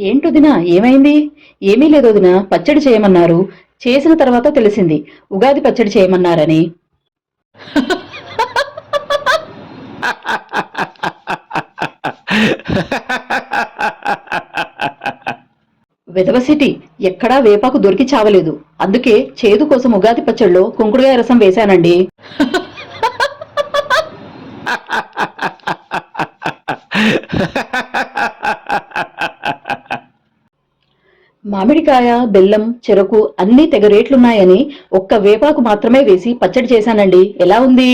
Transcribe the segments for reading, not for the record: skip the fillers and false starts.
ఏంటొదినా ఏమైంది? ఏమీ లేదొదినా, పచ్చడి చేయమన్నారు. చేసిన తర్వాత తెలిసింది ఉగాది పచ్చడి చేయమన్నారని. వెధవసిటీ, ఎక్కడా వేపాకు దొరికి చావలేదు. అందుకే చేదు కోసం ఉగాది పచ్చడిలో కుంకుడుగాయ రసం వేశానండి. మామిడికాయ, బెల్లం, చెరకు అన్నీ తెగ రేట్లున్నాయని ఒక్క వేపాకు మాత్రమే వేసి పచ్చడి చేశానండి. ఎలా ఉంది?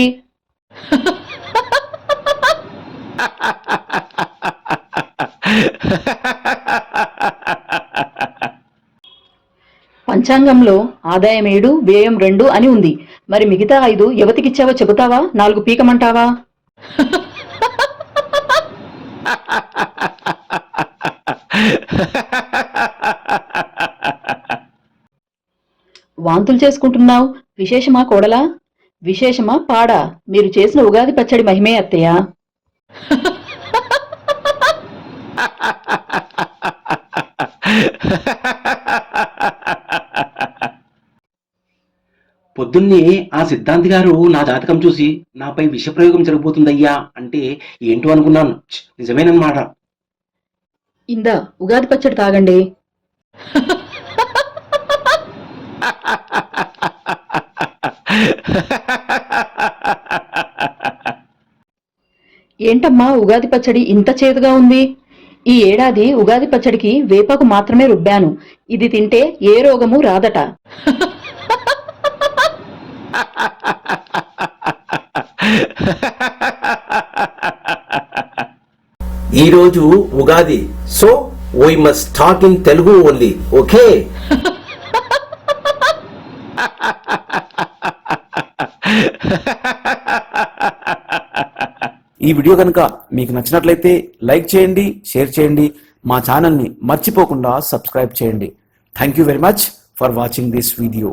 పంచాంగంలో ఆదాయం 7, వ్యయం 2 అని ఉంది. మరి మిగతా 5 ఎవతికిచ్చావో చెబుతావా? 4 పీకమంటావా? వాంతులు చేసుకుంటున్నావు. విశేషమా కోడలా? విశేషమా పాడా? మీరు చేసిన ఉగాది పచ్చడి మహిమే అత్తయ్య. పొద్దున్నే ఆ సిద్ధాంతి గారు నా జాతకం చూసి నాపై విషప్రయోగం జరగబోతుందయ్యా అంటే ఏంటో అనుకున్నాను. నిజమేనన్నమాట. ఇందా ఉగాది పచ్చడి తాగండి. ఏంటమ్మా ఉగాది పచ్చడి ఇంత చేదుగా ఉంది? ఈ ఏడాది ఉగాది పచ్చడికి వేపాకు మాత్రమే రుబ్బాను. ఇది తింటే ఏ రోగము రాదట. ఈరోజు Ugadi, so we must talk in Telugu only, okay? ఈ వీడియో కనుక మీకు నచ్చినట్లయితే లైక్ చేయండి, షేర్ చేయండి, మా ఛానల్ని మర్చిపోకుండా సబ్స్క్రైబ్ చేయండి. Thank you very much for watching this video.